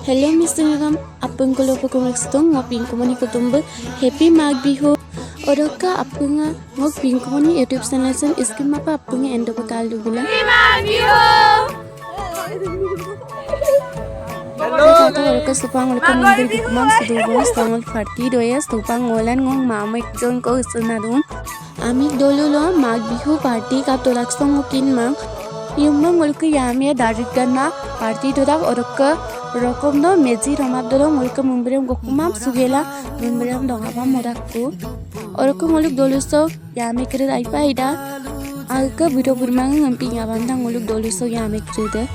Hello Mr. Nigam, apun ko lopo kumagstong ngoping kumani kutumbu Happy Mag Bihu. Odoka apunga ngok ping kumani YouTube channel sen iskin mapa apunga endo bakal dubila. Happy Mag Bihu. Hello. Odoka supang oleh pemimpin kumam sudubo stangol party doya supang ngolan ngong mama ikjon ko isunadun. Amik dolu lo Mag Bihu party kap tolakstong ngokin mang. Yumma mulku yamia darigana party dodak odoka rokom do meji romab do mulka mumbrem gokumam sugela mumbrem dongapam morakku oroko muluk doluso yame kred aipa ida alka bido burmang ngamping abandang muluk doluso yame krede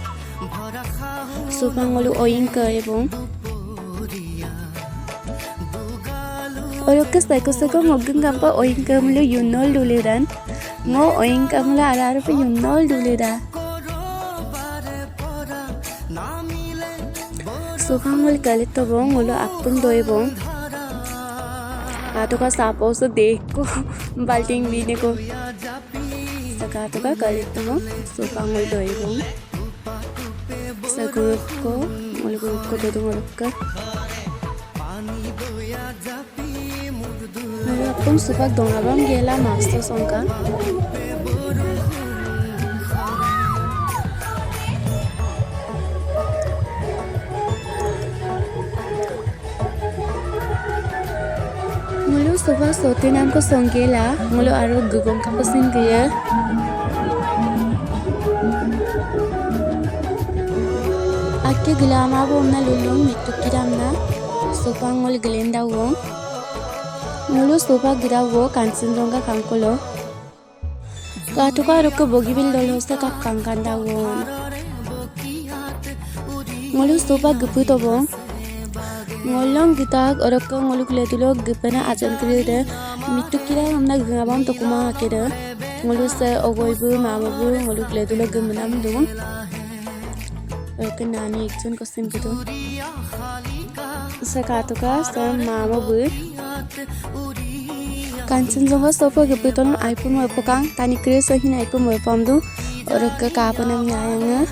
supang muluk oinka ebong oroko sako ngogeng gampa oinka muluk yunol duliran ngo oinka muluk ararupe yunol dulira सुखांगल गलित तो Bong उलो अपन दोए Bong आतो का सापो सो देख को बाल्टिंग बीने को सका तो का गलित तो बोंग सुखांगल दोए बोंग सगुरुप को उलो गुरुप को दो गुरुप का उलो अपन सुखाक दोंगाबाम गेला master सोंका Mulu suba sote nam ko songela mulu aro gugong kapasin gaya akke gilama bomna lulung mitu kiramna sopa ngol gelenda wo mulu sopa gira wo kansinjonga kankolo katuka rokko bogibil dolosa ka kankanda wo mulu sopa gupu to bo ngolong gitak orokko ngoluk ledulok gepana ajan krede mitukira amna gabam to kuma akeda ngoluse ogoibu mamabu ngoluk ledulok gemenam dum kenani ekjon kosim gitu sakatuka sam mamabu kanchenjonga sopo gepeton iphone wapakang tani kre sahin iphone wapamdu orokka kapanam nyayanga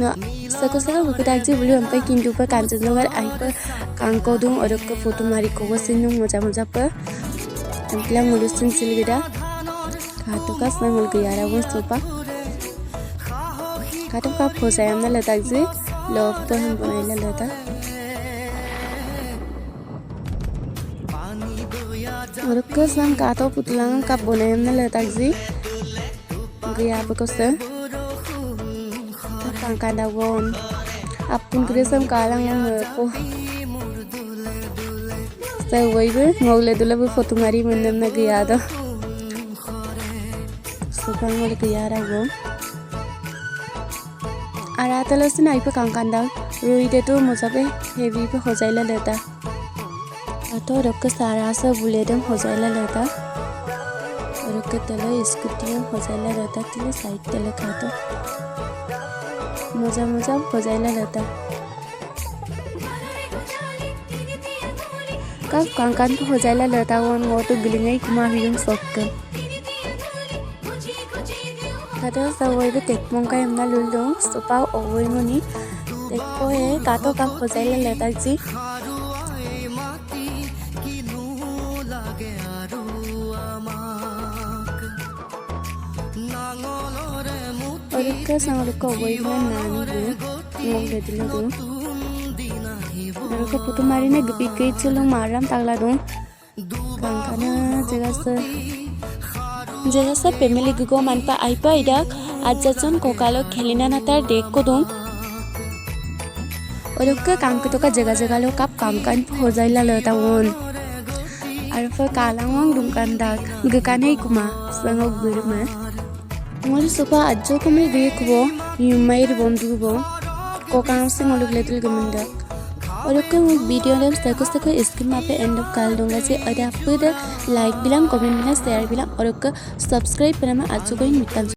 na sako bukudak je bulu ampai kintu pa kanchenjonga iphone kangko dung orokka foto mari ko sinung moja pa ampla mulusin silgida katuka sangul giyara wo sopa katuka phosayamna latak je love to hum banaila lata orokka sam kato putlang kap bonayamna latak je giya bakose kangkanda won apun gresam kalang yang ko saya waibu ngole dulu bu foto mari mendem na gaya do supang ngole gaya rago arata losi na ipa kangkanda rui de tu mosabe heavy pe hojaila leta ato rokka sarasa buledam hojaila leta rokka tala scooty hojaila leta tile side tele khato moja hojaila leta kap kangkan ko hojaila leta won ngoto gilingai kuma hiyum sokkan kata sawai be tekmong kai amna luldo sopa owoi moni tekko e kato kap hojaila leta ji orikka samrukko owoi man nani bu ngom dedilo du Orokka putu marine gepikei chulung maram tagla dong kangkana jegasa family gugo manpa aipa idak ajajon kokalo khelina natar dek ko dong orokka kangkutoka jega lo kap kangkan hojaila lota won arfa kalangong dungkandak gekanei kuma sangok burma ngol sopa ajjo kami dekbo yumair bondubo kokang sing oluk letul gemendak orokka video dem sako screen mape end of kal donga je ada pada like bilang comment bilang share bilang orokka subscribe panama ajugoin mitan